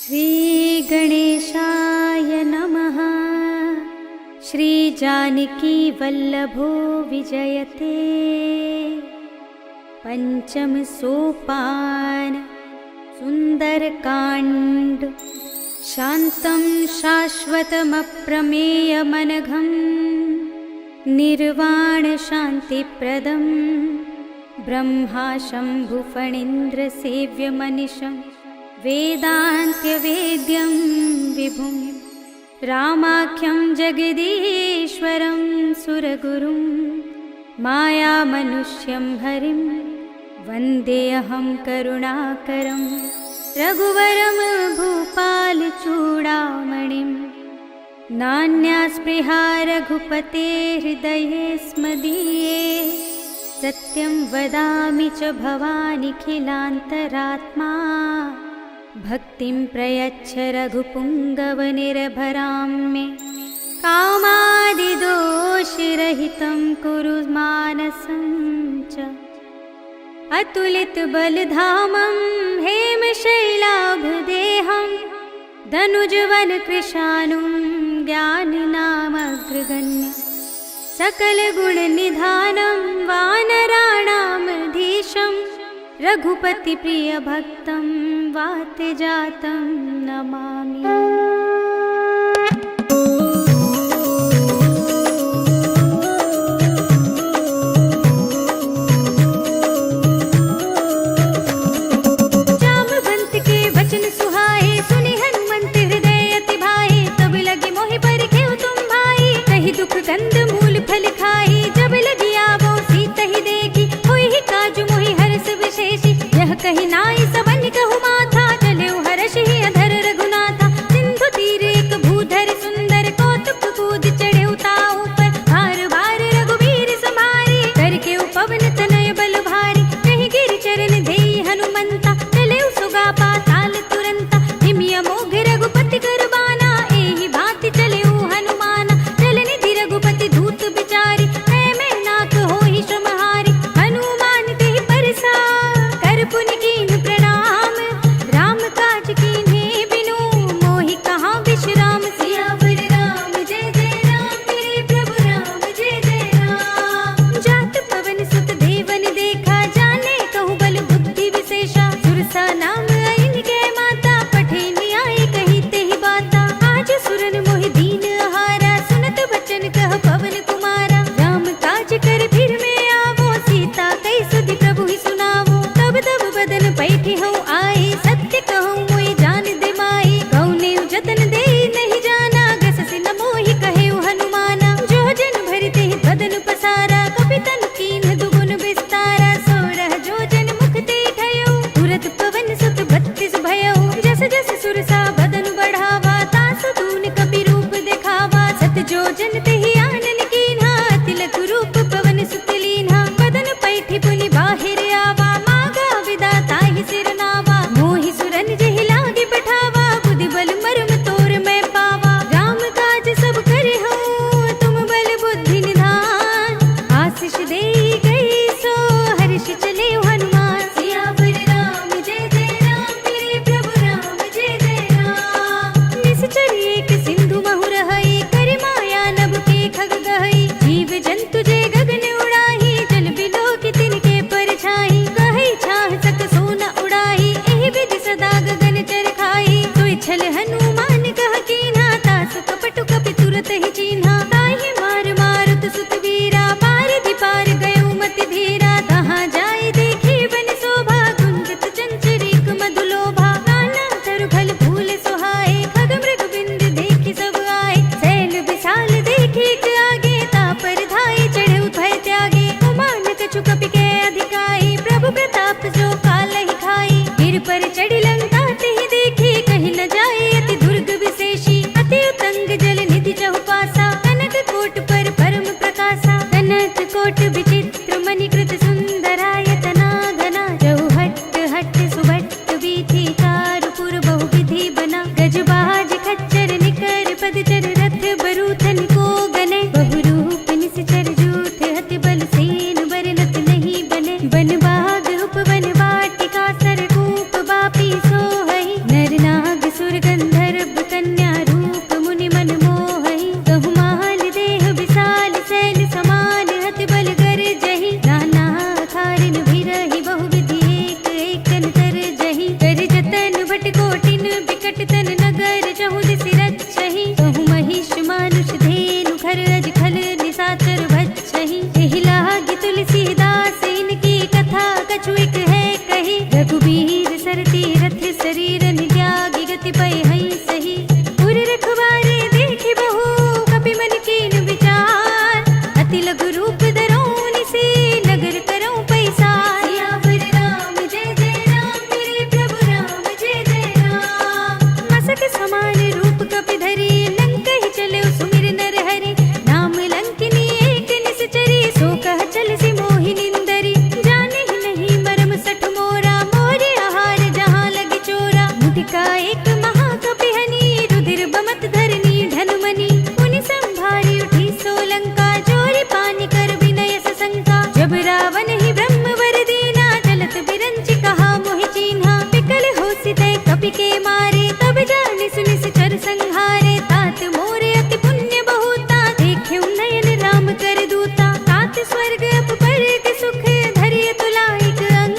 श्री गणेशाय नमः। श्री जानकी वल्लभो विजयते। पंचम सोपान सुंदरकांड। शांतं शाश्वतमप्रमेयमनघं निर्वाण शांतिप्रदं ब्रह्मा शंभुफणीन्द्र सेव्यमनिशं वेदान्त्यवेद्यं विभुं रामाख्यं जगदीश्वरं सुरगुरुं मायामनुष्यं हरिं वन्देऽहं करुणाकरं रघुवरं भूपालचूडामणिं। नान्या स्पृहा रघुपते हृदये स्मदीये। सत्यं वदामि च भवानिखिलान्तरात्मा भक्तिं प्रयच्छ रघुपुङ्गवनिर्भरां मे। कामादिदोषरहितं कुरु मानसं च अतुलितबलधामं हेमशैलाभदेहं धनुजवनकृशानुं ज्ञानिनामग्रगण्यं सकलगुणनिधानं वानराणामधीशं रघुपतिप्रियभक्तं वातजातं नमामि। कंद मूल फल खाई जब लगी आवो सीत ही देखी होई ही काजू मोहि हर्ष विशेषी। यह कही नाई सबन कहु माथा चले हर्ष ही अधर रघुनाथा। सिंधु तीर उठा एक महाकपिहनी, रुधिर बमत धरनी धनुमनी। उनि संभारी उठी सोलंका, जोरी पानी कर विनय सशंका। जब रावण ही ब्रह्म वर दीना, चलत बिरंचि कहा मोहि चीन्हा। विकल होसि तै कपि के मारे, तब जानि सुनि सिचर संहारे। तात मोरे अति पुण्य बहुता, देख्युं नयन राम कर दूता। तात स्वर्ग अपवर्ग सुख, धरिय तुलाइक अंग।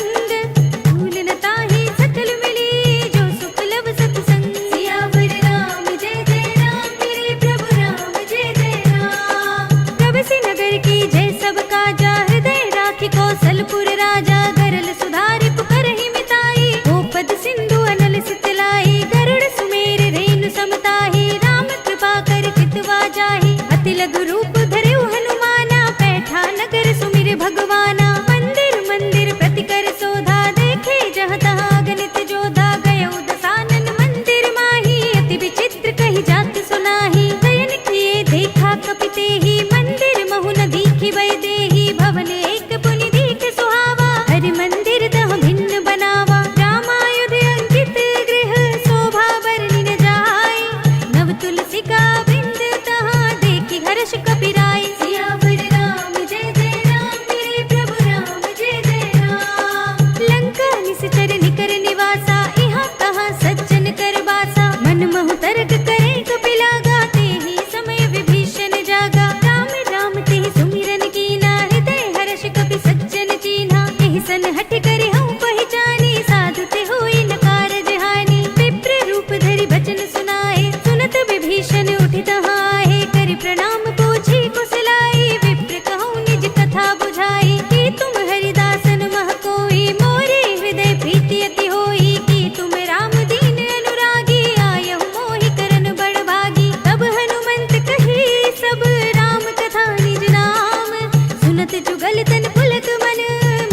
भूल न ताहि सकल मिली, जो सुख लब सतसंग। सियावर राम जय जय राम, मेरे प्रभु राम जय जय राम। प्रभसि नगर की जय सब काजा, हृदय राखि कौशलपुर राजा। गरल सुधारि पुकारहि मिताई, गोपद सिंधु अनल सितलाई। गरुड़ सुमेर रेणु समताहि, राम कृपा कर चितवा जाहि। अति लघु रूप धरऊ हनुमाना, बैठा नगर सुमिर भगवाना। मंदिर मंदिर प्रति कर सोधा, देखे जहाँ तहाँ अगणित जोधा। गयउ दसानन मंदिर माही, अति विचित्र कही जात सुनाही। शयन किए देखा कपि तेहि, मंदिर महु न दीखि भय देहि। भवन एक पुनि दीख सुहावा, हरि मंदिर तह भिन्न बनावा। रामायुध अंकित गृह, शोभा बरनि न जाय। नव तुलसी का बिंद तहाँ, देखि हर्ष कपि राय। सियावर राम जय जय राम, मेरे प्रभु राम जय जय राम। लंका निश्चर निकर निवासा, इहाँ कहाँ सज्जन कर बासा। मन महु तर्क करे कपि लागा, तेहि समय विभीषण जागा। राम राम तेहि सुमिरन कीना, हृदय हर्ष कपि सज्जन चीन्हा। एहि सन हठ करि हऊँ पहिचानी, साधु ते होई न कारज हानि। विप्र रूप धरि बचन सुनाए, सुनत विभीषण उठि तहाँ आहे। करि प्रणाम पूछी कुशलाई, विप्र कहूँ निज कथा बुझाई। कि तुम हरिदासन मह कोई, मोरे हृदय प्रीति अति होई। कि तुम राम दीन अनुरागी, आयहु मोहि करन बड़ भागी। तब हनुमंत कही सब, राम कथा निज नाम। सुनत जुगल तन पुलक मन,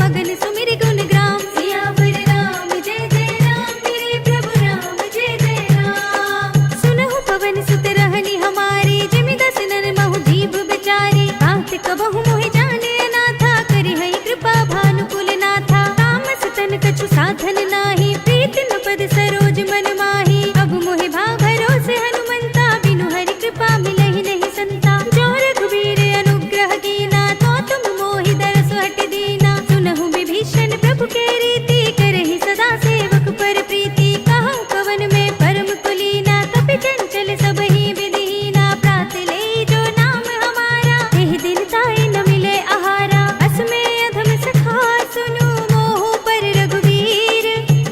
मगन सुमिर गुण ग्राम। सियावर राम जय जय राम, मेरे प्रभु राम जय जय राम। सुनहु पवन सुत रहनि हमारी, जिमि दस नर महु जीव बिचारी। कांत कबहु मोहि जाने अनाथा, करि हई कृपा भानुकुल नाथा। तामस तन कछु साधन नाही, प्रीति न पद सरोज मन माही। अब मोहि भाव भरोसे हनुमंता, बिनु हरि कृपा मिलहि नहीं संता। जो रघुबीर अनुग्रह कीना, तो तुम मोहि दरसु हटि दीना। सुनहु विभीषण प्रभु के रीति, करहि सदा सेवक पर प्रीति। कहूँ कवन में परम कुलीना, कपि चंचल सबहि विधिहीना। प्रात ले जो नाम हमारा, एहि दिन ताहि न मिले आहारा। अस में अधम सखा सुनु, मोहु पर रघुवीर।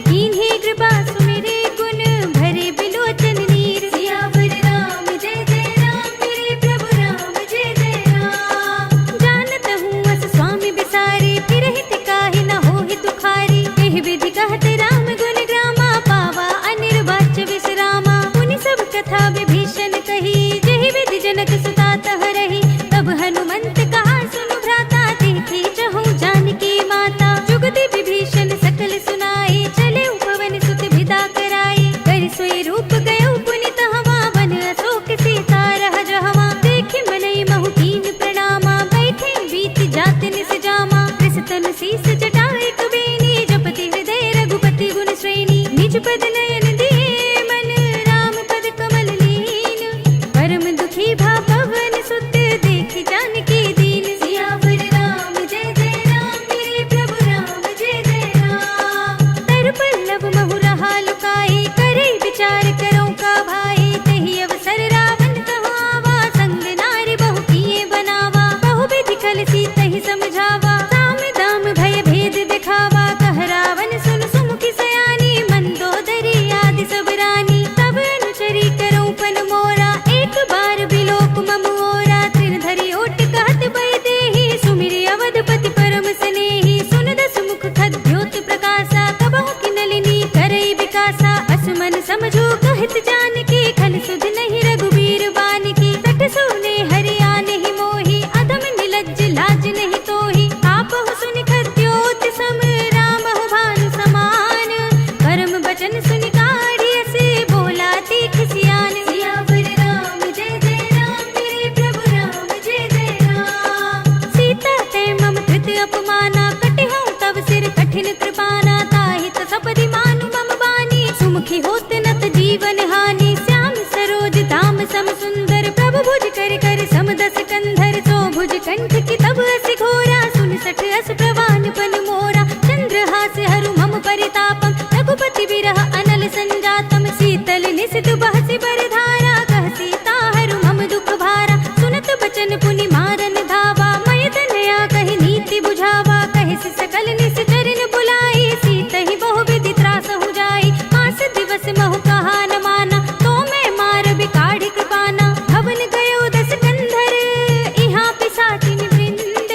कीन्ही कृपा सुमिरे गुण, भरे बिलोचन नीर। सियावर राम जय जय राम, मेरे प्रभु राम जय जय राम। जानत हूँ अस स्वामी बिसारी, फिरहि तिकाहि न होहि दुखारी। एहि विधि कहत राम गुण ग्रामा, पावा अनिर्वाच्य विश्रामा। मुनि सब कथा विभीषण कही, जेहि विधि जनक सुता तह रही। तब हनुमंत कहा सुनु भ्राता, देखी चहु जानकी माता। जुगति विभीषण सकल सुनाई, चले पवन सुत विदा कराई। कर सोई रूप गयो पुनि तहवा, वन अशोक सीता रह जहवा। देखि मनई महु कीन प्रणामा, बैठे बीत जात निस जामा। कृषतन शीस जटाए कुबेनी, जपति हृदय रघुपति गुण श्रेणी। निज पद नयन दिए मन, राम पद कमल लीन। परम दुखी भा पवन सुत, देखि जानकी दीन। सियावर राम जय जय राम, मेरे प्रभु राम जय जय राम। तर पल्लव महु रहा लुकाई, करे विचार करो का भाई। तेहि अवसर रावण कहाँ आवा, संग नारी बहु किए बनावा। बहु विधि कल सीतहि समझावा, साम दाम भय भेद दिखावा। कह रावण सुन सुमुखी सयानी, मंदोदरी आदि सब रानी। तब अनुचरी करो पन मोरा, एक बार बिलोक मम ओरा। सिर धरि ओट कहत भय देहि, सुमिरि अवधपति परम स्नेही। सुन दस मुख खद्योत प्रकाशा, कबहु की नलिनी करई विकासा। असमन समझो कहत जानकी, खल सुध नहीं रघुबीर बानिकी। सठ सुने हरि आनेहि मोहि, अधम निलज्ज लाज नहीं तोहि। आपहु सुनि खद्योत सम, रामहु भानु समान। परम बचन सुनि काढ़िय से, बोला तीख सियान। सियावर राम जय जय राम, मेरे प्रभु राम जय जय राम। सीता ते मम कृत अपमाना, कटिहऊँ तव सिर कठिन कृपाना। ताहि त सपदि मानु मम बानी, सुमुखी होत न जीवन हानि। श्याम सरोज धाम सम सुंदर, प्रभु भुज कर कर समदस कंधर। सो भुज कंठ की तब अस घोरा, 69 अस प्रवान पन मोरा। चंद्रहास हरु मम परितापम, रघुपति विरह अनल संजातम। शीतल निशित बहसि बरधारा, कह सीता हरु मम दुख भारा। सुनत बचन पुनि मारन धावा, मय तनया कहि नीति बुझावा। कहि सकल निश्चरण बुलाई, सीत ही बहु विधि त्रासहु जाई। मास दिवस महु कहा न माना, तो मैं मार बिकाढ़ कृपाना। भवन गयो 10 कंधर, इहाँ पिशाचिन वृंद।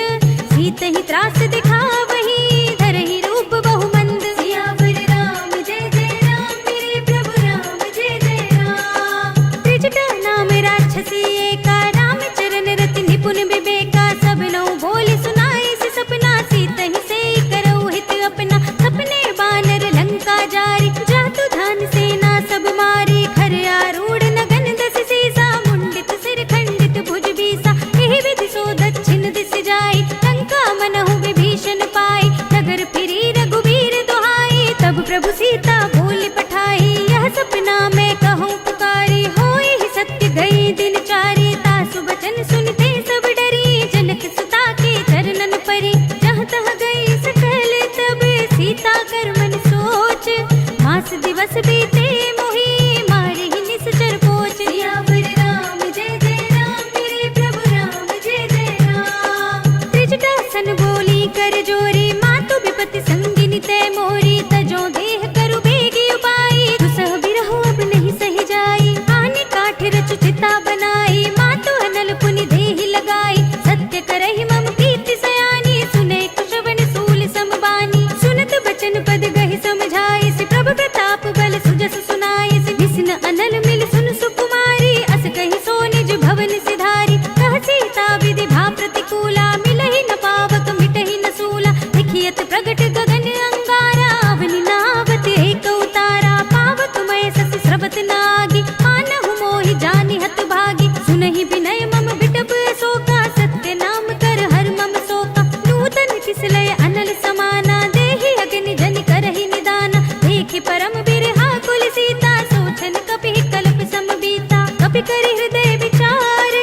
सीत ही त्रास दिखावही, धरहि रूप बहु मंद। सियावर राम जय जय राम, मेरे प्रभु राम जय जय राम। त्रिजटा नाम राक्षसी एका, राम चरण रति निपुण विवेका। सब नौ बोल सुनाई से सपना, सीत ही से करऊ हित अपना। सपने बानर लंका जारी, जातु धान सेना सब मारी। खर आरूढ़ नगन 10 सीसा, मुंडित सिर खंडित भुज बीसा। एहि विधि सो दक्षिण दिस जाई, लंका मनहु विभीषण पाई। नगर फिरी रघुबीर दुहाई, तब प्रभु सीता बोल पठाई। यह सपना मैं कहूँ पुकारी, होई ही सत्य गई दिन चारी। तासु बचन सुनते सब डरी, जनक सुता के चरणन परी। जहाँ तह गई सकल तब, सीता कर मन सोच। मास दिवस बीते मोहि, मारे ही निश्चर पोच। सियावर राम जय जय राम, मेरे प्रभु राम जय जय राम। त्रिजटा सन बोली कर जोरी, मातु विपति संगिनी तै मोरी। तजो देह करु बेगी उपाई, दुसह बिरहु अब नहीं सही जाई। आने काठ रचु चिता बनाई, मातु अनल पुनि देहि लगाई। सत्य करहि मम प्रीति सयानी, सुने कुशवन सूल समबानी। सुनत बचन पद गहि समझाई, सि प्रभु प्रताप बल सुजस सुनाई। सि विष्णु अनल मिल सुन सुकुमारी, अस कहि सो निज भवन सिधारी। कह सीता विधि भा प्रतिकूला, मिलहि न पावक मिटहि न सूला। देखियत प्रगट गगन अंगारा, अवनि नावत एक उतारा। पावक मय सस स्रवत नागी, मानहु मोहि जानि हत भागी। सुनहि विनय मम बिटप शोका, सत्य नाम कर हर मम शोका। नूतन किसलय अनल समाना, देहि अग्नि जनि करहि निदाना। देखि परम बिरहा कुल सीता, सोचन कपि कल्प सम बीता। कपि करि हृदय विचार,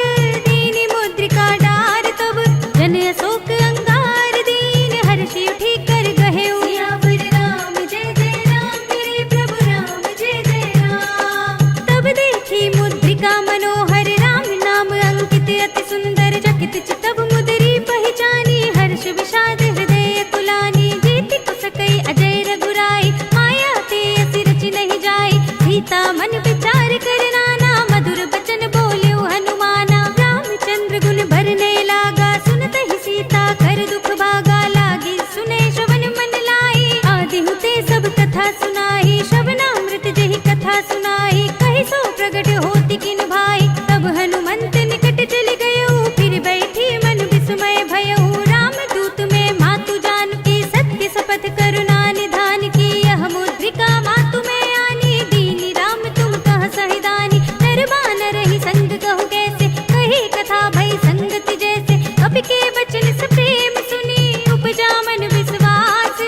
दीनि मुद्रिका डार। तब जन अशोक अंगार, दीन हर्षि उठि कर गहे। सियावर राम जय जय राम, मेरे प्रभु राम जय जय राम। तब देखी मुद्रिका मनोहर, राम नाम अंकित अति सुंदर। चकित चितव मुदरी पहचानी, हर्ष विषाद हृदय कुलानी। जीति कुसकई अजय रघुराई, माया ते असि रचि नहीं जाई। सीता मन विचार कर नाना, मधुर बचन बोल्यो हनुमाना। रामचंद्र गुण भरने लागा, सुनत ही सीता कर दुख भागा। लागी सुने श्रवण मन लाई, आदि हुते सब कथा सुनाई। श्रवणामृत जहि कथा सुनाई, कहि सो प्रगट होति किन भाई। तब हनुमंत निकट चल गयो, फिर बैठी मन विस्मय भयउ। राम दूत में मातु जानकी, सत्य शपथ करुणा निधान की। यह मुद्रिका मातु में आनी, दीनी राम तुम कह सहिदानी। नर बानर ही संग कहु कैसे, कही कथा भई संगति जैसे। कपि के बचन से प्रेम सुनी, उपजा मन विश्वास।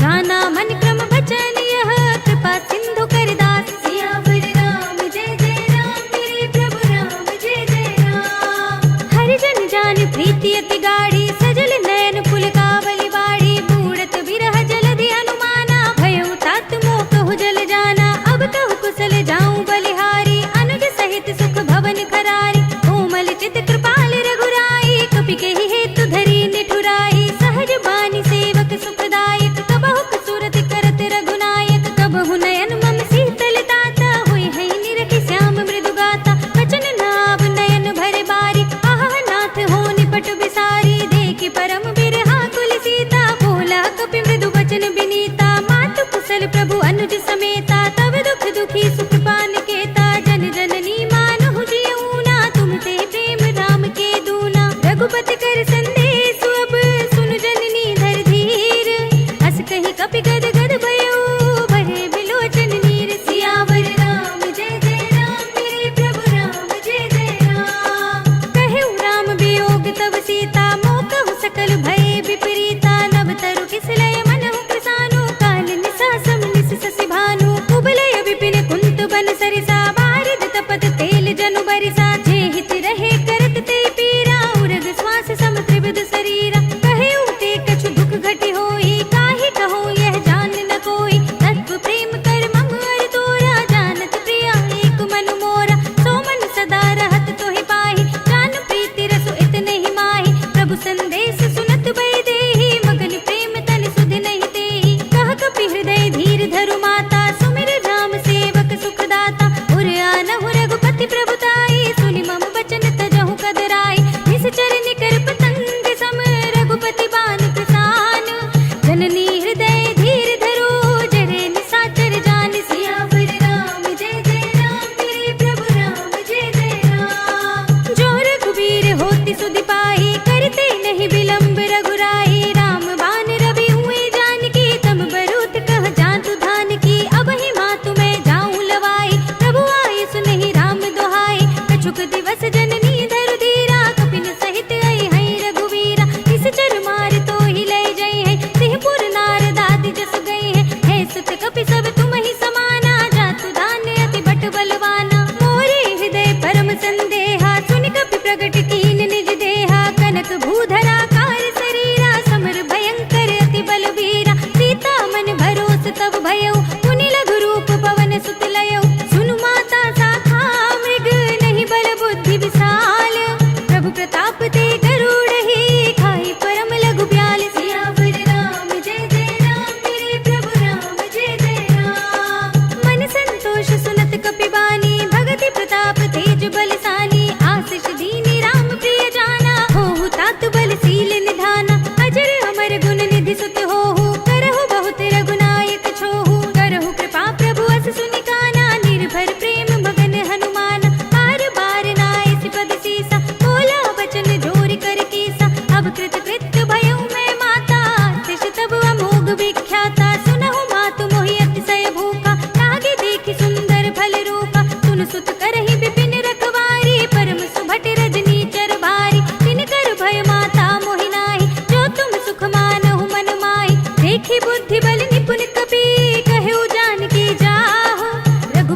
जाना मन क्रम बचन यह, कृपा सिंधु कर दास। सियावर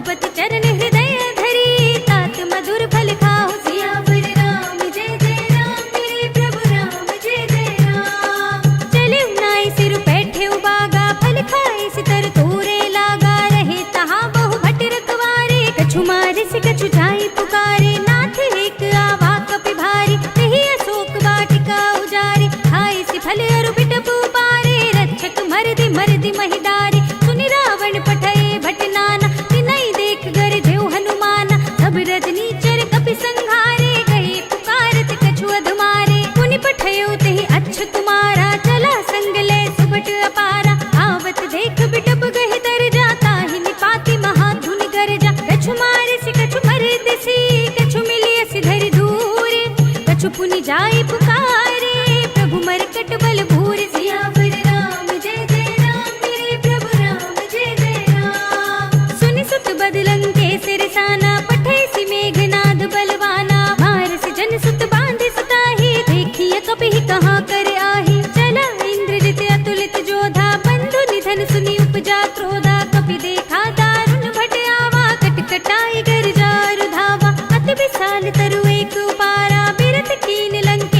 रघुपति चरण हृदय धरी, तात मधुर फल खाओ सियावर राम। जय जय राम मेरे प्रभु राम, जय जय राम। चले नाई सिर बैठे उबागा, फल खाए सितर तोरे लागा। रहे तहाँ बहु भट रखवारे, कछु मारे से कछु जाई पुकारे। नाथ एक आवा कपि भारी, तेहि अशोक वाटिका उजारी। खाए से फल अरु बिटपु पारे, रक्षक मरदि मरदि महिदारी। सुनि रावण पठए भट नाना, तिनहि देख गरजेउ हनुमाना। सब रजनी चर कपि संघारे, गए पुकारत कछु अधमारे। मुनि पठयो तेहि अच्छ कुमारा, चला संग ले सुभट अपारा। आवत देख बिटप गहि तर जाता, ही निपाति महाधुनि गरजा। कछु मारे से कछु मरदि सी, कछु मिलिय सिधरि दूर। कछु पुनि जाय पुकारे, प्रभु मरकट बल भूर। सियावर राम जय जय राम मेरे प्रभु राम, जय जय राम। सुनि सुत बदलंग के सिरसाना, पठै सि मेघनाद बलवाना। मारस जन सुत बांधे सुताही, देखिय कपिहि कहाँ कर आही। चला इंद्रजित अतुलित जोधा, बंधु निधन सुनि उपजा क्रोधा। कपि देखा दारुण भट आवा, कटकटाए गरजा रुधावा। अति विशाल तरु एक उपारा, बिरथ कीन लंके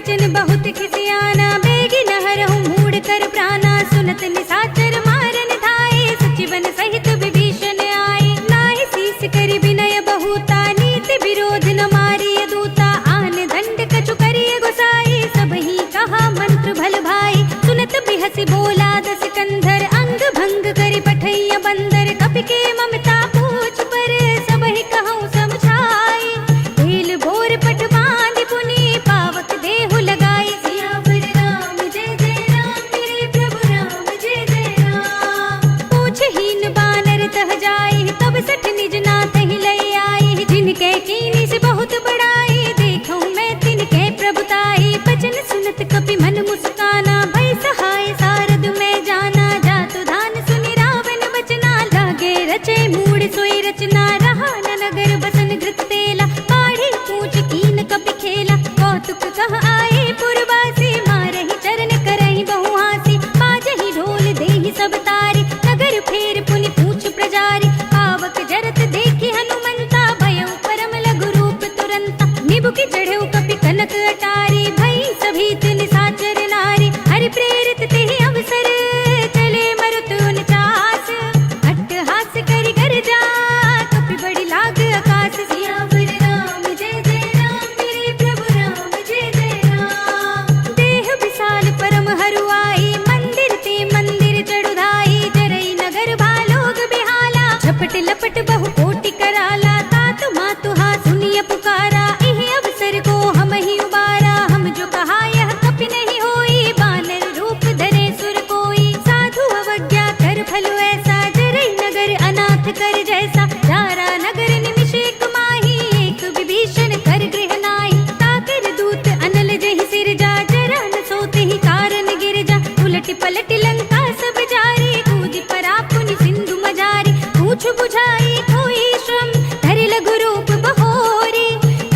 बचन बहुत खिसियाना, बेगी न हरहु मूड कर प्राणा। सुनत निशाचर मारन धाये, सचिवन सहित विभीषण आए। नाहि शीस करि विनय बहुता, नीति विरोध न मारिय दूता। आन दंड कछु करिय गोसाई, सबहि कहा मंत्र भल भाई। सुनत बिहसि बोला दस कंधर, अंग भंग करि पठैया बंदर। कपि के ममता पूछ पर, सबहि कहूँ समझाई। ढील भोर पट बांधि पुनि, पावक देहु लगाई। सियावर राम जय जय राम, मेरे प्रभु राम जय जय राम। पूछहीन बानर तह जाई, तब सठ निज नाथ ही लई आई। जिनके कीनी से बहुत बड़ाई, देखूं मैं तिनके प्रभुताई। बचन सुनत कपि मन मुस्काना, भई सहाय सारद में जाना। जातु धान सुनि रावण बचना, लागे रचे मूड सोई रचना। रहा न नगर बसन घृत तेला, पाढ़ी पूछ कीन कपि खेला। कौतुक कह आए पुरवासी, मारहि चरण करहि बहु हासी। बाजहि ढोल देहि सब तारी, नगर फेर पुनि पूछ प्रजारी। पावक जरत देखि हनुमंता, भयउ परम लघु रूप तुरंता। निबुकि चढ़ऊ कपि कनक अटारी, भई सभीत निशाचर नारी। हरि प्रेरित तेहि अवसर, चले मरुत उनचास। अट्टहास करि गर्जा, कपि बड़ी लाग आकाश। सियावर राम जय जय राम, मेरे प्रभु राम जय जय राम। देह विशाल परम हरुआई, मंदिर ते मंदिर चढ़ुधाई। जरई नगर भालोग बिहाला, झपट लपट बहु कोटि कराला। तात मातु हा सुनिय पुकारा, इहि अवसर को हम ही उबारा। हम जो कहा यह कपि नहीं होई, बानर रूप धरे सुर कोई। साधु अवज्ञा कर फलो ऐसा, जरई नगर अनाथ कर जैसा। जारा नगर निमिष एक माही, एक विभीषण कर गृह नाहि। ताकर दूत अनल जहि सिर जा, जरा न सोते ही कारण गिर जा। उलट पलट लंका सब जारी, कूदि परा पुनि सिंधु मजारी। पूछ बुझाई कोई श्रम, धरि लघु रूप बहोरी।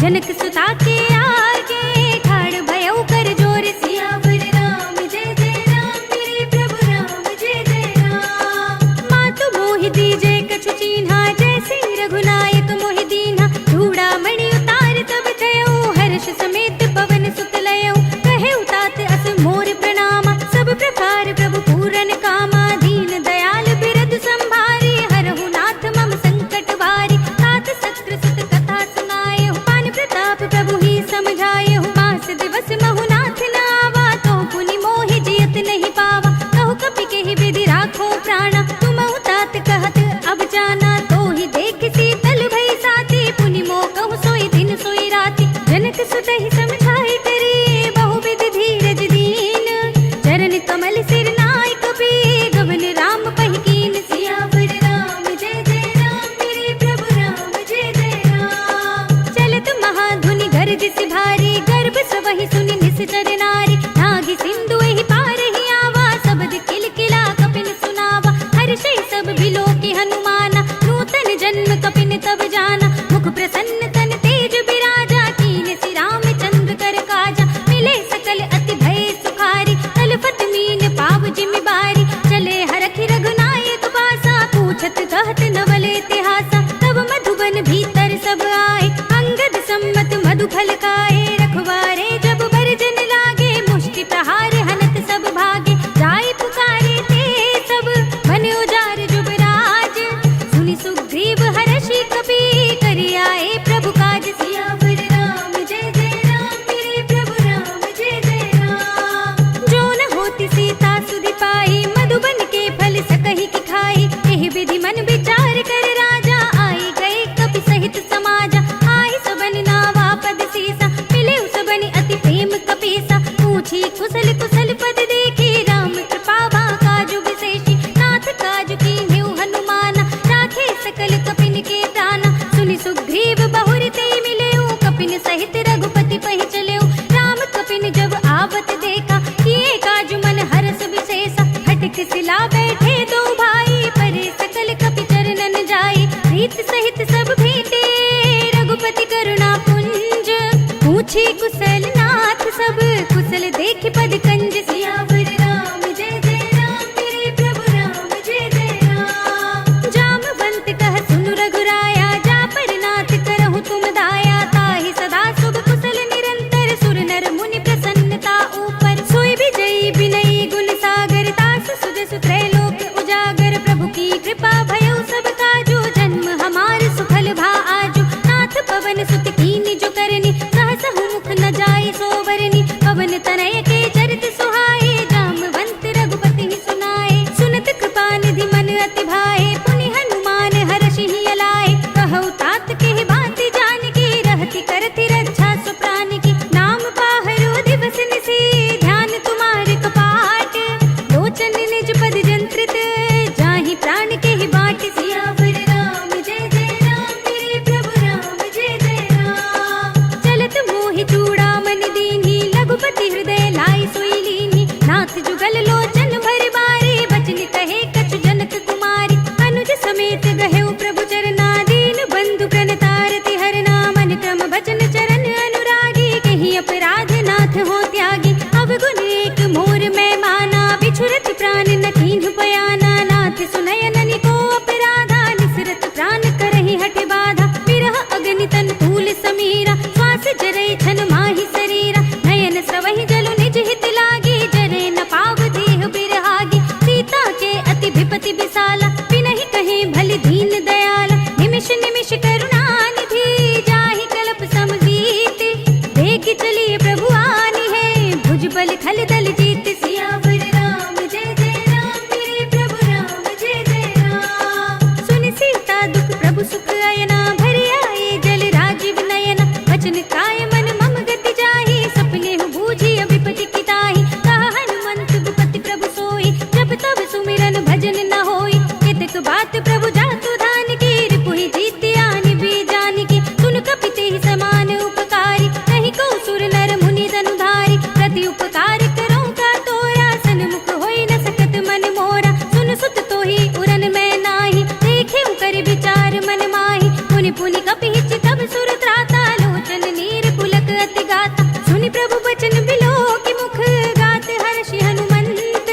जनक सुता के आगे, ठाड़ भयउ कर जोर। सियावर राम जय जय राम, मेरे प्रभु राम जय जय राम। मातु मोहि दीजे कछु चीन्हा, जैसे रघुनायक मोहि दीन्हा। चूड़ामणि उतार तब थयउ, हर्ष समेत पवन सुत लयउ। कहेउ तात अस मोर प्रणामा, सब प्रकार प्रभु पूरन कामा। दीन दयाल बिरधु संभारी, हरहु नाथ मम संकट भारी। तात सत्र सुत कथा सुनाएहु, पान प्रताप प्रभु ही समझाएहु। मास दिवस महु नाथ न आवा, तो पुनि मोहि जियत नहीं पावा। कहु कपि केहि विधि राखो प्राणा, तुमहु तात कहत अब जाना। तो ही देख शीतल भई साथी, पुनि मोह कहु सोई दिन सोई राति। जनक सुत ही समझाई करी, बहुविध धीरज दीन। चरण कमल सिर नाय कपि, गवन राम पहि कीन। सियावर राम जय जय राम, मेरे प्रभु राम जय जय राम। चलत महाधुनि गर्जिसि भारी, गर्भ सबहि सुनि निश्चर नारी। नाहि सिंधु एहि पार ही आवा, सबद किलकिला कपिन सुनावा। हर्षै सब बिलोकि हनुमाना, नूतन जन्म कपिन तब जाना। मुख प्रसन्न तन तेज बिराजा, कीन्हि रामचंद्र कर काजा। मिले सकल अति भय सुखारी, तलफत मीन पाव जिमि बारी। चले हरखि रघुनायक पासा, पूछत कहत नवल इतिहासा। तब मधुबन भीतर सब आए, अंगद सम्मत मधु फल खाए। रखवारे जब बरजन लागे, मुष्टि प्रहार हनत सब भागे। जाय पुकारे ते सब, मन उजार जुबराज। सुनि सुग्रीव हर्षि कपि, करि आए प्रभु काज। सियावर राम जय जय राम, मेरे प्रभु राम जय जय राम। जो न होती सीता सुधि पाई, मधुबन के फल सकहि की खाई। एहि विधि मन विचार कर राजा, आई गए कपि सहित समाजा। आई सबन नावा पद सीसा, मिले सबनि अति प्रेम कपीसा। पूछी कुशल कुशल पद देखी, राम कृपा बा काजु विशेषी। नाथ काजु कीन्हेउ हनुमाना, राखे सकल कपिन के प्राणा। सुनि सुग्रीव बहुर ते मिलेउ, कपिन सहित रघुपति पहि चलेउ। राम कपिन जब आवत देखा, किए काजु मन हरस विशेषा। हठिक सिला बैठे दो भाई, परे सकल कपि चरणन जाई। प्रीत सहित सब भेंटे, रघुपति करुणा पुंज। पूछी कुशल नाथ सब, कुशल देखि पद कंज। सियावर राम जय जय राम, मेरे प्रभु राम जय जय राम। जामवंत कह सुनु रघुराया, जा पर नाथ करहु तुम दाया। ताहि सदा शुभ कुशल निरंतर, सुर नर मुनि प्रसन्न बल खल दल जीत। सियावर राम जय जय राम, मेरे प्रभु राम जय जय राम। सुन सीता दुख प्रभु सुख अयना, भर आए जल राजीव नयना। वचन काय मन मम गति जाहि, सपने हूँ बूझी विपति की ताहि। कहा हनुमंत विपति प्रभु सोई, जब तब सुमिरन भजन न होई। केतक बात प्रभु जातु धान की, रिपुहि जीत आन भी जान की। सुन कपि तेहि समान उपकारी, नहीं को सुर नर मुनि धनुधारी। प्रति उपकार करो का तोरा, सन्मुख होई न सकत मन मोरा। सुन सुत तोहि उरन मैं नाही, देखे कर विचार मन माही। पुनि पुनि कपि हिच तब सुर त्राता, लोचन नीर पुलक अति गाता। सुनि प्रभु बचन बिलो की मुख, गात हर्षि हनुमंत।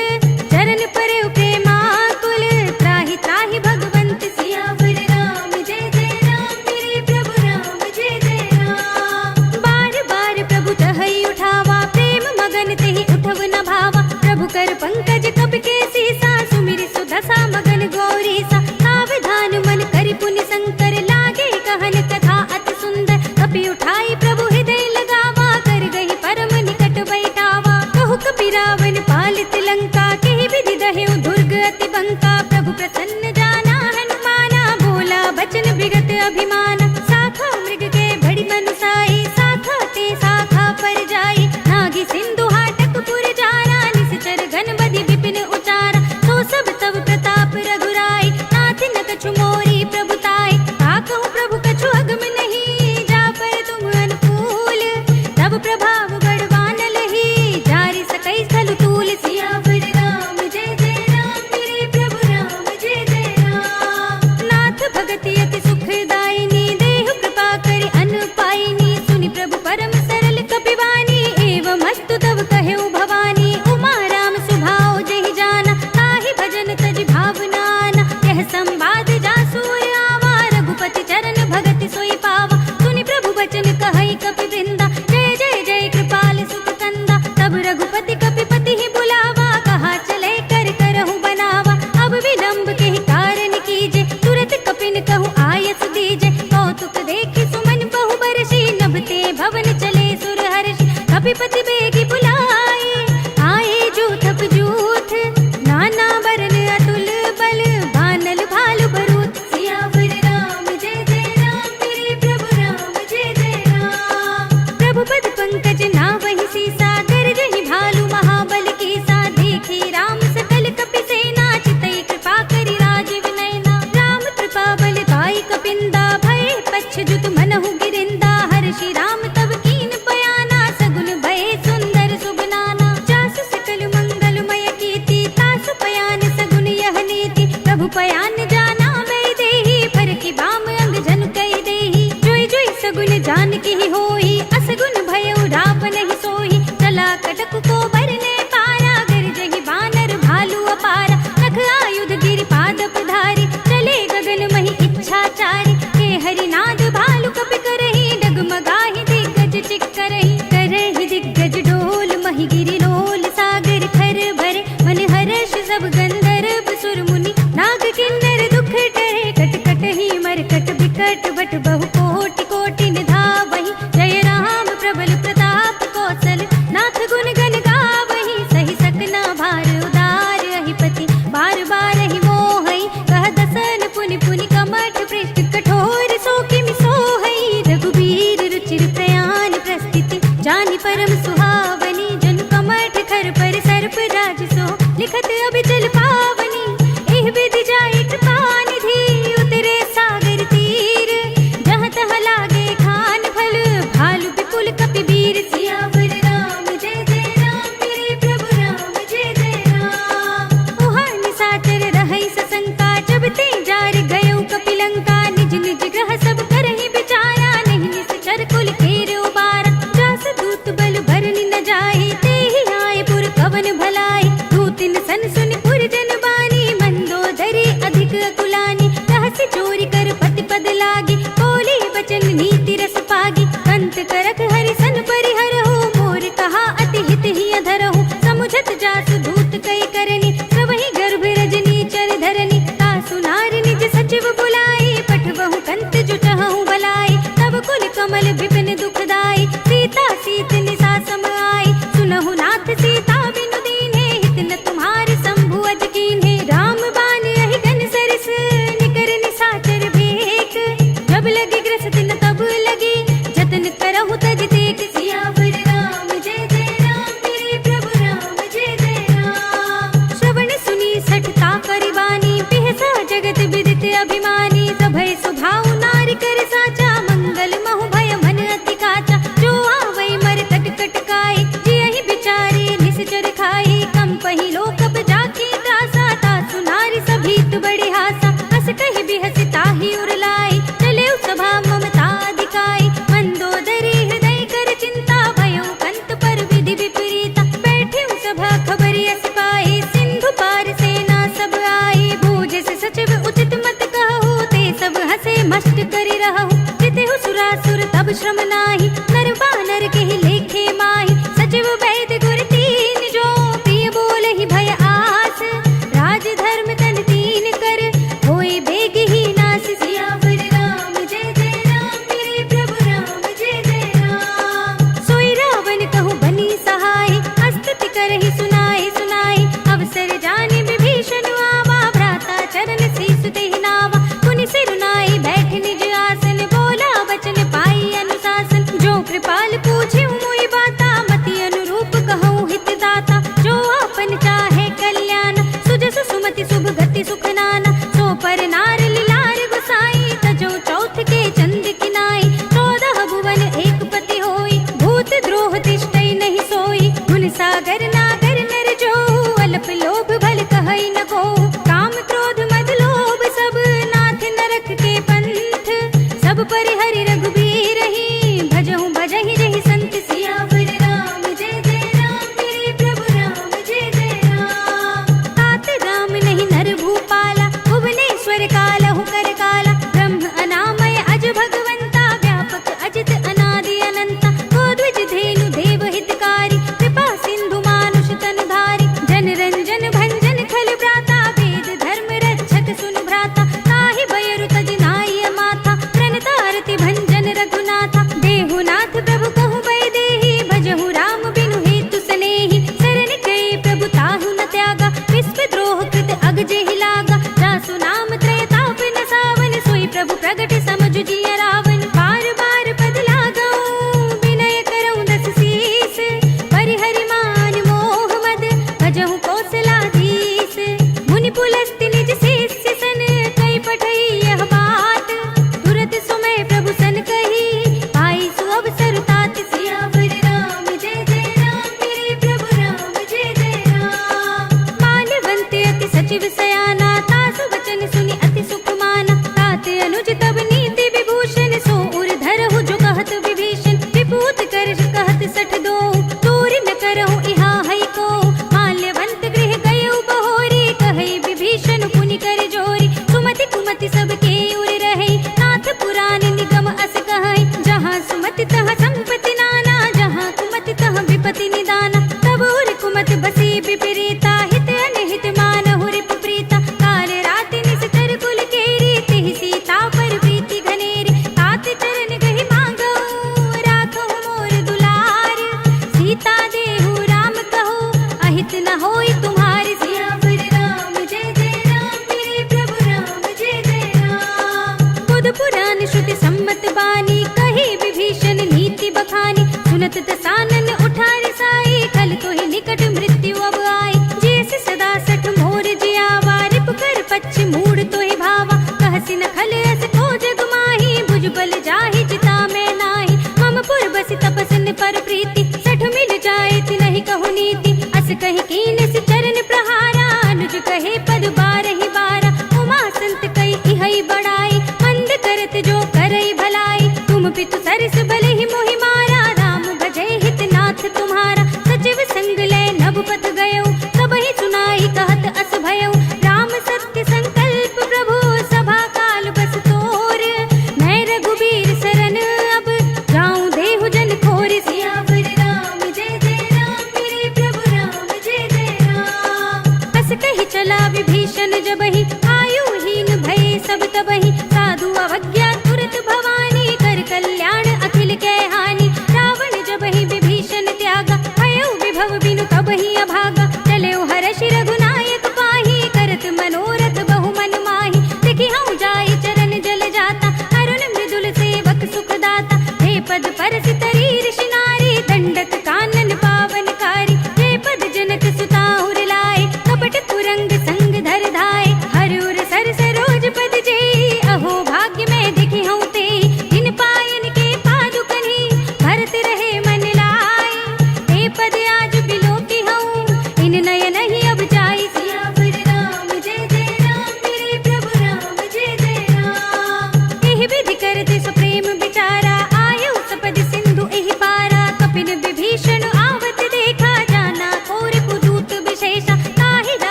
चरण परे प्रेमाकुल, त्राहि त्राहि भगवंत। सियावर राम जय जय राम, मेरे प्रभु राम जय जय राम। बार बार प्रभु तहई उठावा, प्रेम मगन तेहि उठव न भावा। प्रभु कर पंकज कपि के सीसा, सुमिरि सुदशा मगन गौरी सा। सावधान मन करि पुनि शंकर, लागे कहन कथा अति सुंदर। कपि उठाई प्रभु हृदय लगावा, कर गही परम निकट बैठावा। कहु कपि रावण पालित लंका, केहि विधि दहेउ दुर्ग अति बंका। प्रभु प्रसन्न जाना हनुमाना, बोला बचन विगत अभिमाना। साखा मृग के बड़ी मनुसाई, साखा ते साखा पर जाई। नागी सिंधु हाटक पुर जाना, निश्चर घन बदि विपिन उचारा। तो सब तब प्रताप रघुराई, नाथ न कछु मोरी प्रभुताई। कहूँ प्रभु कछु अगम नहीं, जा पर तुम अनुकूल। तब प्रभाव बड़वान लही, जारि सकै स्थल तूल। सियावर राम जय जय राम, मेरे प्रभु राम जय जय राम। नाथ भगति अति सुखदायिनी, देहु कृपा करि अन पाइनी। सुनि प्रभु परम सरल कपिवानी, एवं अस्तु तब कहेउ भवानी। उमा राम सुभाव जहि जाना, ताहि भजन तज भावनाना। यह संवाद जासु आवा, रघुपति चरण भगति सोई पावा। सुनि प्रभु बचन कहई कपि वृंदा, जय जय जय कृपाल सुख कंदा। तब रघुपति कपिपति ही बुलावा, कहा चले कर करहु बनावा। अब विलंब के कारण कीजे, तुरत कपिन कहु आयस दीजे। कौतुक देखि सुमन बहु बरसी, नभते भवन चले सुर हर्षि। कपिपति बेगी बुलाए, आए जूथ जूथ। नाना बरन अतुल बल, बानल भालु बरूथ। सियावर राम जय जय राम, मेरे प्रभु राम जय जय राम। प्रभु पद पंकज नावहि सीसा, गरजहि भालु महाबल कीसा। देखी राम सकल कपि सेना, चितई कृपा करि राजीव नयना। राम कृपा बल पाई कपिंदा, भय पच्छ जुत मनहु गिरिंदा। हर्षि राम तब कीन बयाना, सगुन भय सुंदर सुबनाना। जासु सकल मंगलमय कीर्ति, तासु पयान सगुन यह नीति। प्रभु पयान जाना मैं देहि, फर की बाम अंग जन कई देहि। जोई जोई सगुन जान की होई, असगुन भयउ रावण ही सोई। चला कटक को बरने पारा, गरजहि बानर भालु अपारा। नख आयुध गिरि पाद पधारी, चले गगन महि इच्छाचारी। के हरिनाद भालु कपि करहि, डगमगाहि दिग्गज चिक्करहि। करहि दिग्गज डोल, महि गिरि लोल। सागर खर भरे, मन हर्ष सब गंधर्व सुर मुनि। नाग किन्नर दुख टरे, कट कट ही मरकट बिकट बट। बहु कोटि कोटि निधावहि, जय राम प्रबल प्रताप कौशल। नाथ गुण गण गावहि, सहि सकना भार उदार। अहिपति बार बार ही मोहई, कह दसन पुनि पुनि कमठ पृष्ठ। कठोर सो किमि सोहई, रघुबीर रुचिर प्रयाण प्रस्थिति। जानि परम सुहावनी, जनु कमठ खर पर सर्प राज सो। लिखत अभिचल पावनी, एह विधि जाय कृपा निधि। उतरे सागर तीर, जहाँ तहाँ लागे खान फल। भालु विपुल कपि वीर, सियावर राम जय जय राम, मेरे प्रभु राम जय जय राम। उहाँ निशाचर रहै सशंका, जब ते जार गयउ कपि लंका। निज निज ग्रह सब करहि विचारा, नहीं निश्चर कुल केर उबारा। जास दूत बल भरनि न जाहि, तेहि आए पुर कवन भलाई। दूतिन सन सुनि पुर जन बानी, मंदोदरी अधिक अकुलानी। रहस्य चोरी कर पति पद लागी, बोली बचन नीति रस पागी। कंत करक हरि सन परिहरहु, मोर कहा अति हित ही अधरहु। समुझत जासु दूत कई करनी, सबहि गर्भ रजनी चर धरनी। तासु नार निज सचिव बुलाई, पठबहु कंत जुटहु बलाई। तब कुल कमल विपिन दुखदाई, सीता सीत निसा सम आई। सुनहु नाथ सी सब श्रम नाही, नर बानर के ही लेखे माही। सचिव वैद्य गुर तीन जो, प्रिय बोले ही भय आस। राज धर्म तन तीन कर, होए बेग ही नास। सियावर राम जय जय राम, मेरे प्रभु राम जय जय राम। सोई रावण कहूँ बनी सहाय, अस्तुति करहि सुनाए सुनाए। अवसर जाने विभीषण आवा, भ्राता चरण शीस देहि नावा। पुनि सिर नाई बैठ निज आसन, बोला वचन पाई अनुशासन। जो कृपाल पूछे मोहि बाता, मति अनुरूप कहूँ हित दाता। जो आपन चाहे कल्याण, सुजस सुमति शुभ गति सुख नाना। सो पर नार लिलार गुसाई, तजो चौथ के चंद किनाई। 14 भुवन एक पति होई, भूत द्रोह तिष्ठई नहीं सोई। गुण सागर नागर नर जो, अल्प लोभ भल कहई न को। काम क्रोध मद लोभ सब, नाथ नरक के पंथ। सब परिहरि रघुबीर ही, भजहु भजहि जहि संत। सियावर राम जय जय राम, मेरे प्रभु राम जय जय राम। तात राम नहीं नर भूपाला, भुवनेश्वर कालहु कर काला। ब्रह्म अनामय अज भगवंता, व्यापक अजित अनादि अनंता। गोद्विज धेनु देव हितकारी, कृपा सिंधु मानुष तनधारी। जन रंजन भंजन खल भ्राता, वेद धर्म रक्षक सुन भ्राता। ताहि भयरु तज नाई माथा, प्रणतारति भंजन रघुनाथा। देहुनाथ प्रभु कहु भय देहि, भजहु राम बिनु हेतु सनेहि। शरण गए प्रभु ताहु न त्यागा, विश्व द्रोह कृत अग जेहि लागा। जासु नाम त्रय ताप न सावन, सोई प्रभु प्रगट समझु जिय रावण। बार बार पद लागऊं, विनय करऊं दस शीस। परिहरि मान मोह मद, भजहु कौशलाधीश। मुनि पुलस्त्य निज शिष्य सन, कई पठई यह बात। तुरत सुमय प्रभु सन कही, पाई सु अवसर तात। सियावर राम जय जय राम, मेरे प्रभु राम जय जय राम। माल्यवंत अति सचिव सयाना, तासु वचन सुनि अति सुख माना। तात अनुज तब नीति विभूषण, सो उर धरहु जो कहत विभीषण। विभूत कर कहत सठ दो, दूर न करहु इहा है को। माल्यवंत गृह गयउ बहोरी, कहई विभीषण पुनि कर जोरी। सुमति कुमति सबके उर रहे, नाथ पुराण निगम अस कहै। जहाँ सुमति तहाँ संपत्ति नाना, जहाँ कुमति तहाँ विपत्ति निदाना। तब उर कुमति बसी विपरीता, हित अनहित मानहु रिपु प्रीता। काल राति निस्तर कुल केरी, तिहि सीता पर प्रीति घनेरी। तात चरण गहि मांगऊ, राखहु मोर दुलार। सीता देहु राम कहू, अहित न होई तुम्हारी। सियावर राम जय जय राम, मेरे प्रभु राम जय जय राम। बुध पुराण श्रुति सम्मत बानी, कही विभीषण नीति बखानी। सुनत दसानन उठारि साई, खल तो ही निकट मृत्यु अब आई। जैसे सदा सठ मोर जियावा, रिप कर पच्छ मूड तो ही भावा। कहसी न खल अस को जग माही, भुजबल जाहि जिता मैं नाही। मम पुर बसि तपसन पर प्रीति, सठ मिल जाए तिनहि कहु नीति। अस कहि कीन सि चरण प्रहारा, अनुज कहे पद बारहि बारा। उमा संत कई इहै बड़ाई, मंद करत जो करई भलाई। तुम पितु सरस भले ही मोहि मारा, राम भजै हित नाथ तुम्हारा। सचिव संग लय नभ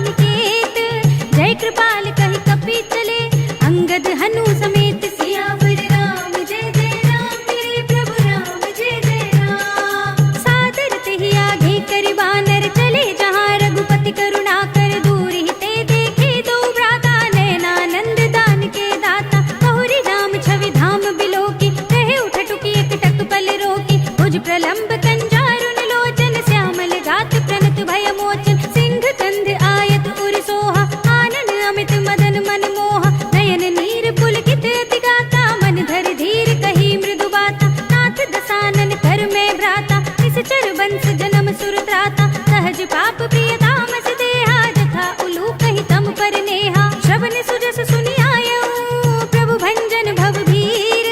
अनिकेत, जय कृपाल कहि कपि चले, अंगद हनु समेत सियावर राम जय जय राम, मेरे प्रभु राम जय जय राम। सादर तेहि आगे करि बानर चले, जहाँ रघुपति करुणा कर दूर ही ते देखे, दो भ्राता नयनानंद दान के दाता, बहुरी राम छवि धाम बिलोकी, कहे उठ टुकी एकटक पल रोकी, भुज प्रलंब कंजारुन लोचन, श्यामल गात प्रणत भय मोचन, सिंह कंध आयत उर सोहा, आनन अमित मदन मन मोहा, नयन नीर पुलकित अति गाता, मन धर धीर कही मृदु बाता, नाथ दसानन कर मैं भ्राता, निश्चर बंस जन्म सुर त्राता, सहज पाप प्रिय तामस देहा, जथा उलूक कहि तम पर नेहा, श्रवण सुजस सुनि आयऊ प्रभु भंजन भव भीर,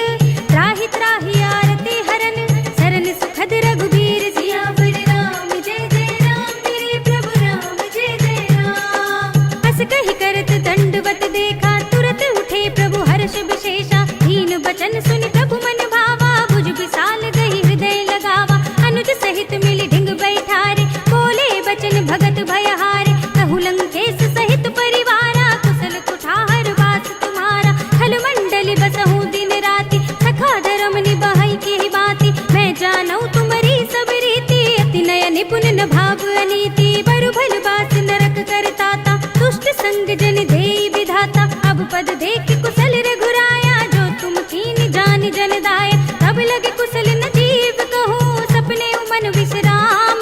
त्राहि त्राहि आरती हरन, सरन सुखद रघुबीर, सियावर राम जय जय राम, मेरे प्रभु राम जय जय राम। हस कहि करत दंडवत देखा, तुरत उठे प्रभु हर्ष विशेषा, दीन बचन सुनि प्रभु मन भावा, भुज विशाल गहि हृदय लगावा, अनुज सहित मिलि ढिंग बैठारे, बोले बचन भगत भयहारे, कहु लंकेश सहित परिवारा, कुशल कुठार वास तुम्हारा, खल मंडली बसहु दिन राति, सखा धर्म निभाई की बाती, मैं जानऊ तुम्हारी सब रीति, अति नय निपुण न भाव अनीति, बरु भल बास नरक करताता, दुष्ट संग जन देई विधाता, अब पद देख कुशल रघुराया, जो तुम कीन जान जन दाया, तब लगे कुशल न जीव कहो, सपने मन विश्राम,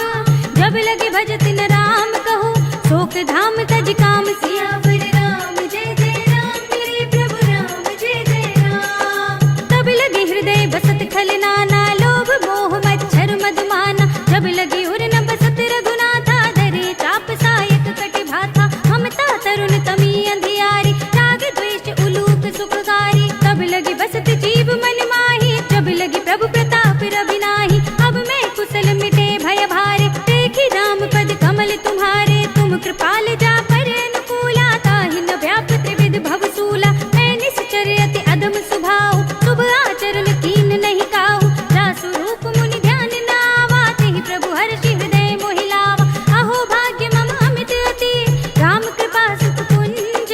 जब लगे भजत न राम कहो, शोक धाम तज काम, सियावर राम जय जय राम, मेरे प्रभु राम जय जय राम। तब लगे हृदय बसत खल नाना, लोभ मोह मच्छर मधुमाना, जब लगे उर न बसत रघुनाथा, धरे चाप सायक कटि भाथा, ममता तरुण तमी अंधियारी, राग द्वेष उलूक सुखकारी, तब लगे बसत जीव मन माही, जब लगे प्रभु प्रताप रविनाही, अब मैं कुशल मिटे भय भारे, देखी राम पद कमल तुम्हारे, तुम कृपाल जा पर अनुकूला, ताहि न व्याप त्रिविध भवसूला, मैं निश्चर अति अधम सुभाऊ, शुभ आचरण कीन नहीं काहू, जासु रूप मुनि ध्यान न आवा, तेहि प्रभु हर्षि हृदय मोहि लावा, अहो भाग्य मम अमित अति, राम कृपा सुख कुंज,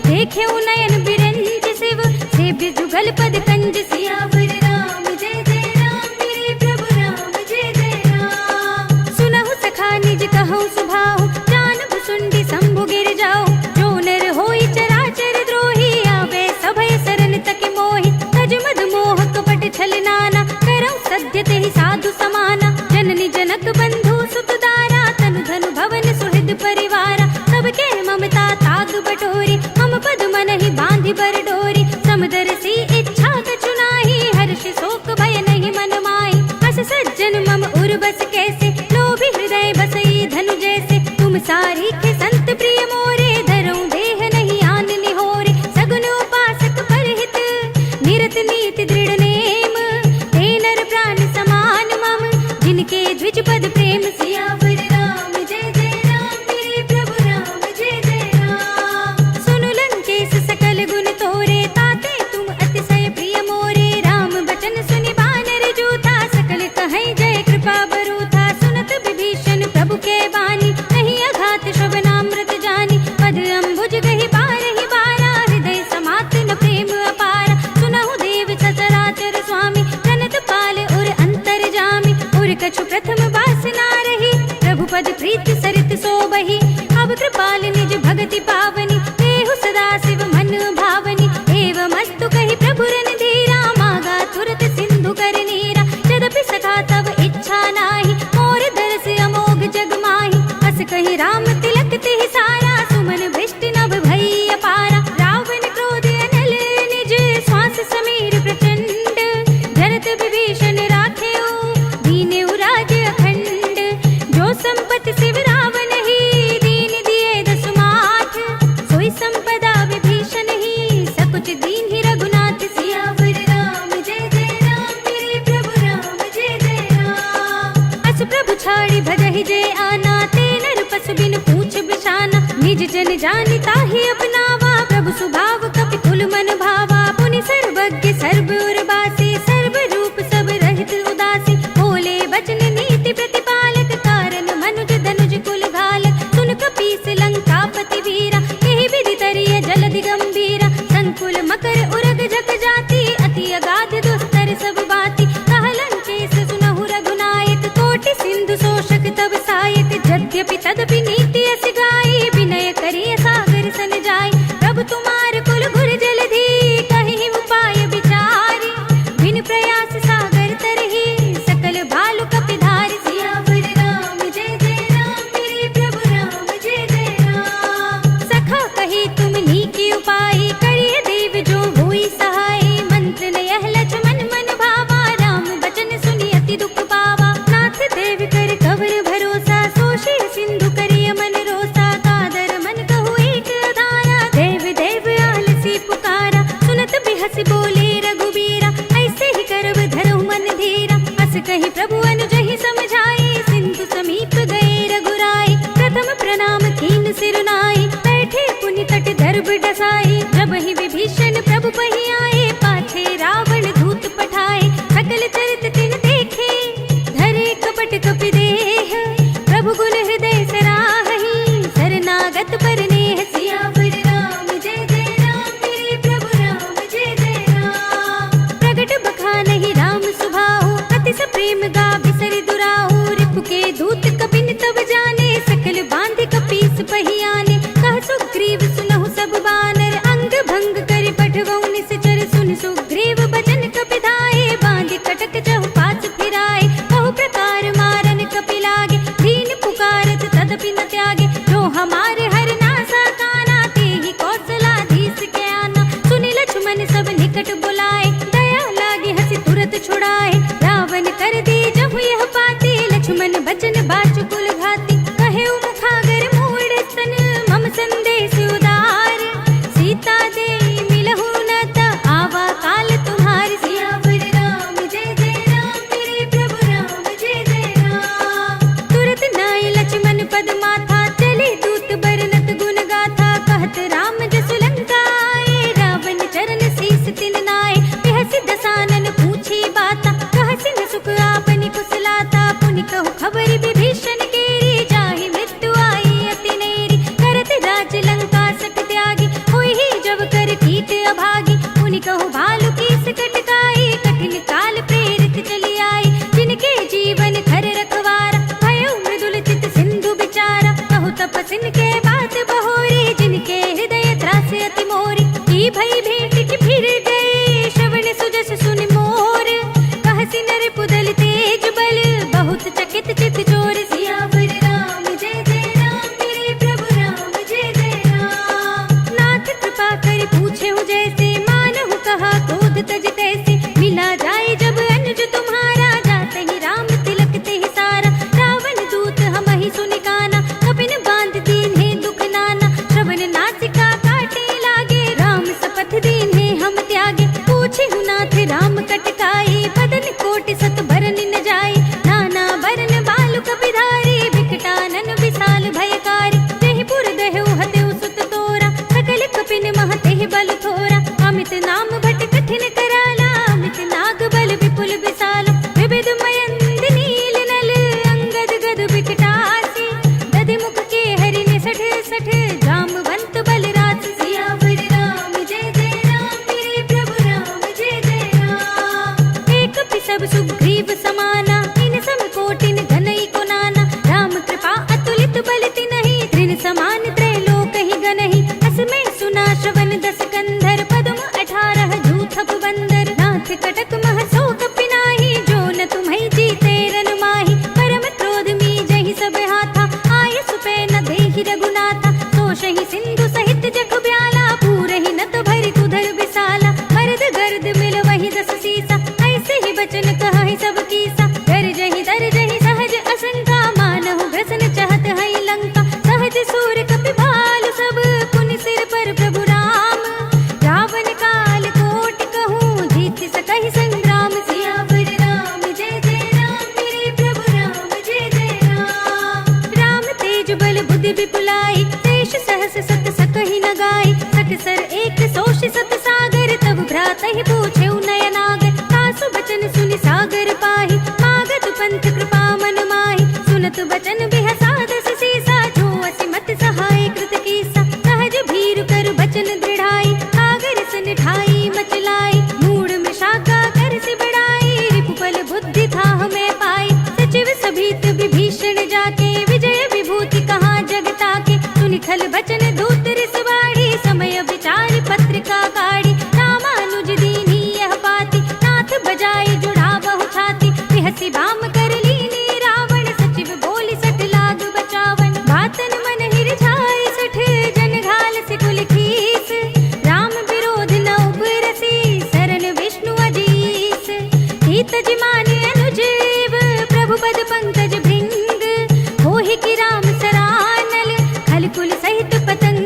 देखे नयन बिरंज शिव, सेव्य जुगल पद कंज, सियावर राम जय जय राम, मेरे प्रभु राम जय जय राम। सुनहु सखा निज कहूँ सुभाऊ, जानब सुंडी शंभु गिर जाओ, जो नर होई चराचर द्रोही, आवे सभय सरन तक मोहि, तज मद मोह कपट छल नाना, करौ सद्य तेहि साधु समाना, जननी जनक बंधु सुत दारा, तनु धनु भवन सुहृद परिवारा, सबके ममता ताग बटोरी, मम पद मन ही बांधि बर डोरी, समदर्शी इच्छा कछु नाही, हर्ष शोक भय नहीं मन माही, अस सज्जन मम उर बस कैसे, लोभी हृदय बसई धनु जैसे, तुम सारी के संत प्रिय मोरे, धरऊं देह नहीं आन निहोरे, सगुन उपासक परहित, निरत नीति दृढ़ नेम, ते नर प्राण समान मम, जिनके द्विज पद प्रेम, सियावर राम जय जय राम, मेरे प्रभु राम जय जय राम। सुनु लंकेश सकल गुण तोरे, ताते तुम अतिशय प्रिय मोरे, राम बचन सुनि बानर जूथा, सकल कहीं जय कृपा बरूथा, सुनत विभीषण प्रभु के बानी, नहीं अघात श्रवणामृत जानी, पद अम्बुज गहि बारहि बारा, हृदय समात न प्रेम अपारा, सुनहु देव सचराचर स्वामी, प्रणत पाल उर अंतर जामी, उर कछु प्रथम वासना रही, प्रभु पद प्रीति सरित सोबहि, अब कृपाल निज भगति पावनी, देहु सदा शिव मन भावनी, एवमस्तु कहि प्रभु रणधीरा, मागा तुरत सिंधु कर नीरा, यद्यपि सखा तब इच्छा नाही, मोर दरस अमोघ जग माही, अस कहि राम तिलक तिहि सारा, सुमन भृष्टि नभ भई अपारा, रावण क्रोध अनल निज, श्वास समीर प्रचंड, जरत विभीषण राखेऊ, दीनेऊ राज अखंड, जो संपत्ति शिव रावण ही, दीन दिए दसमाठ, सोई संपदा विभीषण ही, सकुच दीन ही रघुनाथ, सियावर राम जय जय राम, मेरे प्रभु राम जय जय राम। अस प्रभु छाड़ी भजहि जय आना, ते नर पशु बिन पूछ बिछाना, निज जन जानि ताहि अपनावा, प्रभु सुभाव कपि कुल मन भावा, पुनि सर्वज्ञ सर्व उर्वासी, सर्व रूप सब रहित उदासी, बोले वचन नीति प्रतिपालक, कारण मनुज धनुज कुल घालक, सुन कपीस लंकापति तत्पर नेह सियावर राम जय जय राम मेरे प्रभु राम जय जय राम। प्रगट बखानहि राम सुभाहु अति स प्रेम गा बिसरि दुराहु रिपु के दूत कपिन तब जाने सकल बांधि कपीस पहियाने कह सुग्रीव सुनहु सब बानर अंग भंग करि पठवउ निश्चर सुन सुग्रीव बचन कपिधाए बांधि कटक चहु पाछ फिराए बहु प्रकार मारन कपि लागे दीन पुकारत तदपि न त्यागे जो हमारे हर नासा काना तेहि कौशलाधीश के आना सुनि लक्ष्मण सब निकट बुलाए दया लागे हंसी तुरत छुड़ाए रावण कर दी जहु यह पाती लक्ष्मण बचन बाचुकुल घाती कहे मुखागर मूढ़ सन मम संदेश उदार सीता दे मिलहु न त आवा काल तुम्हारी सियावर राम जय जय राम मेरे प्रभु राम जय जय राम। तुरत नाय लक्ष्मण पद माथा चले दूत बरनत गुण गाथा कहत राम जसु लंका आए रावण चरण शीस तिन नाय बिहसि दसानन पूछी बाता कहसि न सुख आपनि कुशलाता पुनि कहु खबर विभीषण केरी जाहि मृत्यु आई अति नेरी करत राज लंका सक त्यागी होई ही जब कर कीट अभागी पुनि कहु भालु कीस कटकाई कठिन काल प्रेरित चली आई जिनके जीवन खर रखवारा भयो मृदुल चित सिंधु बिचारा कहु तपसिन के बात बहोरी जिनके हृदय त्रास अति मोरी की भई भेंट की फिर गए श्रवण सुजस सुनि मोर कहसि नर पुदल तेज बल बहुत चकित चित चोर सियावर राम जय जय राम मेरे प्रभु राम जय जय राम। नाथ कृपा कर पूछे जैसे मानहु कहा क्रोध तज तैसे मिला जाए जब अनुज तुम्हारा जाते ही राम तिलक ते ही सारा रावण दूत हम ही सुनि काना कपिन बांध दीन है दुख नाना श्रवण नासिका काटे लागे राम सपथ दीन है हम त्यागे पूछे नाथ राम कटकाई बदन कोटि सत भरन न जाए नाना बरन बालु कपिधारी विकटानन विशाल भयकारी तेहि पुर दहु हतेउ सुत तोरा सकल कपिन मह तेहि बल थोरा अमित नाम भट कठिन कराला अमित नाग बल विपुल विशाल विविध मयंद नील नल अंगद गद विकटासी दधि मुख के हरि ने सठ सठ जामवंत बल राज सियावर राम जय जय राम मेरे प्रभु राम जय जय राम। एक पि सब सुग्रीव समाना इन सम कोटिन घनई को नाना राम कृपा अतुलित बल तिनहि तृण समान त्रैलोक ही गनहि असमय सुना श्रवण दस कंधर पद्म 18 जूथप बंदर नाथ कटक मह सो कपिनाहि जो न तुम्हि जीते रन माहि परम क्रोध मी जहि सब हाथा आय सुपै न देहि रघुनाथा सोषहि सिंधु सहित जग ब्याला पूरहि नत भरि कुधर विसाला मर्द गर्द मिल वहि दस सीसा ऐसे ही बचन कहहि सब कीसा कर जहि सहज असंका मानहु ग्रसन चाहत है लंका सहज सूर कपि भालु सब पुनि सिर पर प्रभु राम रावण काल कोटि कहूँ जीत सकहि संग्राम सियावर राम जय जय राम मेरे प्रभु राम जय जय राम। राम तेज बल बुद्धि विपुलाई शेष सहस सत सकहि न गाई सकसर एक सोष सत सागर तब भ्रात ही पूछे नयनागर तासु बचन सुनि सागर पाहि मागत पंथ कृपा मन माहि सुनत बचन बिहसा दस सीसा जो असिमत सहाय कृत कीसा सहज भीरु कर बचन दृढ़ाई सागर सन ठाई मचलाई मूढ़ में शाखा कर से बढ़ाई रिपुबल बुद्धि था हमें पाई सचिव सभीत विभीषण जाके विजय विभूति कहाँ जगता के सुनि खल बचन दूत रिसवाड़ी समय विचार पत्रिका गाड़ी रामानुज दीनी यह पाती नाथ बजाई जुड़ा बहु छाती बिहसी बाम कर लीनी रावण सचिव बोली सठ लाग बचावन बातन मन हिर छाई सठ जन घाल से कुल खीस राम विरोध न उबरसी शरण विष्णु अजीस हित जिमान अनुजीव प्रभु पद पंकज भृंग होहि की राम सरानल खल कुल सहित पतंग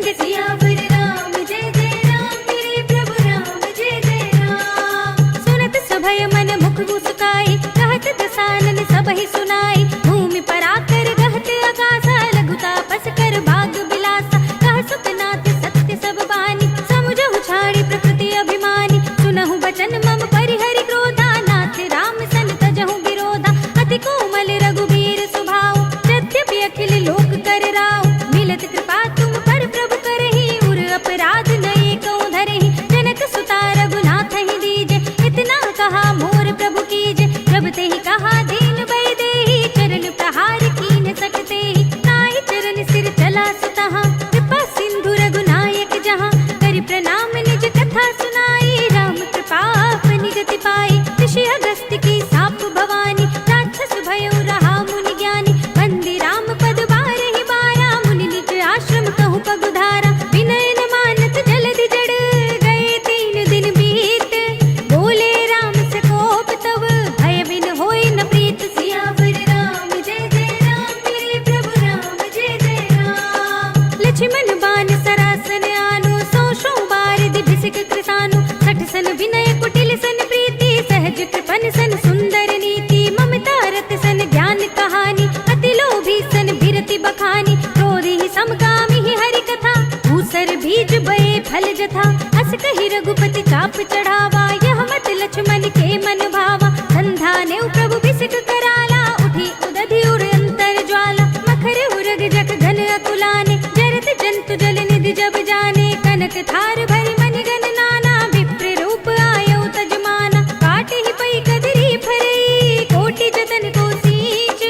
फल जथा। अस कहि रघुपति चाप चढ़ावा, यह मत लक्ष्मण के मन भावा। संधा ने प्रभु बिसिक कराला, उठी उदधि उड़ अंतर ज्वाला। मखर उरग जग घन अकुलाने, जरत जंतु जल निधि जब जाने। कनक थार भरि मनि गण नाना, विप्र रूप आयो तजमाना। काटे ही पई कदरी फरई, कोटि जतन को सींच।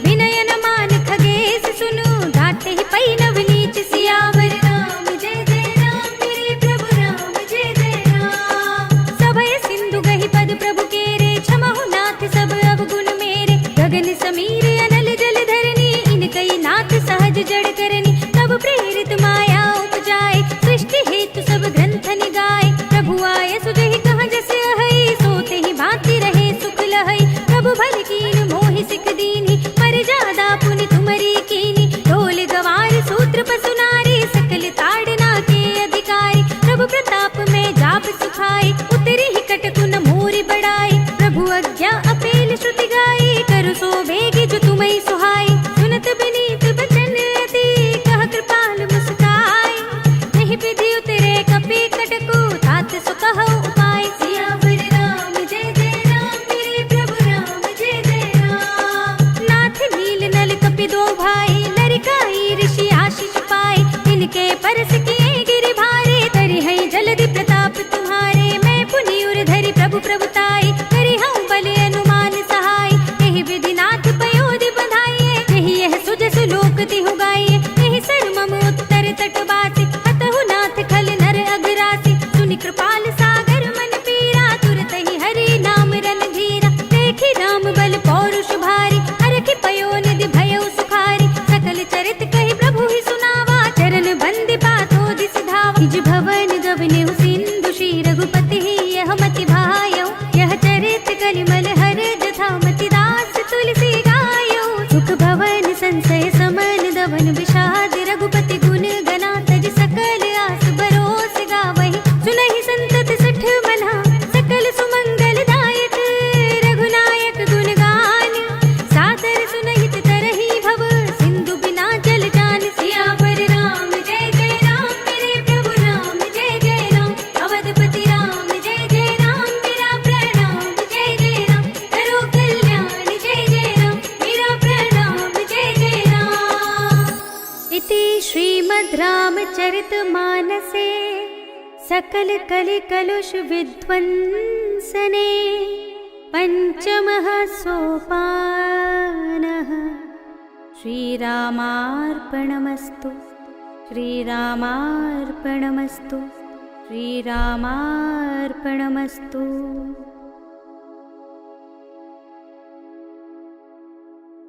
विनय न मान खगेश सुनु, घाटे ही पई नव नीच। सियावर राम जय जय राम, मेरे प्रभु राम जय जय राम। सभय सिंधु गहि पद प्रभु केरे, क्षमहु नाथ सब अवगुण मेरे। गगन समीर अनल जल धरनी, इनकई नाथ सहज जड़ करनी। तब प्रेरित माया उपजाए, सृष्टि हेतु सब ग्रंथ निगाए। प्रभु आय सुजहि कहाँ जस अहै, सोते ही भांति रहे सुख लहै। प्रभु भल कीन मोहि सिख दीन्हि, मर्यादा पुनि तुमरी कीन्हि। ढोल गवार सूत्र पसु नारी, सकल ताड़ना के अधिकारी। प्रभु प्रताप में जाप सुखाए, उतरी ही कटकुन मोरि बढ़ाए। प्रभु आज्ञा अपेल श्रुति गाई, करु सो बेगी जो तुम्हें सुहाई। सुनत बिनीत बचन अति, कह कृपाल मुस्काई। नहीं विधि उतरे कपि कटकु, तात सो कहु उपाय। सियावर राम जय जय राम, मेरे प्रभु राम जय जय राम। नाथ नील नल कपि दो भाई, लरिकाई ऋषि आशीष पाए। इनके परस किए गिरि भारे, तरि है जलधि प्रताप तुम्हारे। मैं पुनि उर धरि प्रभु प्रभुताई, करि हूँ बल अनुमान सहाय। यही विधि नाथ पयोधि बधाइए, यही यह सुजसु लोक तिहु गाइए। यही सर मम उत्तर तट बासी, हतहु नाथ खल नर अघरासी। सुनि कृपाल सागर मन पीरा, तुरत ही हरि नाम रणधीरा। देखि राम बल पौरुष भारी, हरखि पयो निधि भयउ सुखारी। सकल चरित कहि प्रभु ही सुनावा, चरण बंदि पाथो दिस धावा। निज भवन गवनेउ सिंधु, श्री रघुपति ही यह मति भायौ। यह चरित कलिमल हर जथा, मति दास तुलसी गायौ। सुख भवन संशय समन दवन, विषाद रघुपति गुण गना। तज सकल आस भरोस गावहि, सुनहि संतत सठ मना। सकल सुमंगल दायक, रघुनायक गुण गान। सादर सुनहित तरहि भव, सिंधु बिना जल जान। सियावर राम जय जय राम, मेरे प्रभु राम जय जय राम। अवधपति राम जय जय राम, मेरा प्रणाम जय जय राम। करो कल्याण जय जय राम, मेरा प्रणाम जय जय राम। इति श्रीमद् रामचरित मानसे, सकल कलि कलुष विध्वंसने। पंचमः सोपानः, श्रीरामार्पणमस्तु। श्रीरामार्पणमस्तु। श्रीरामार्पणमस्तु।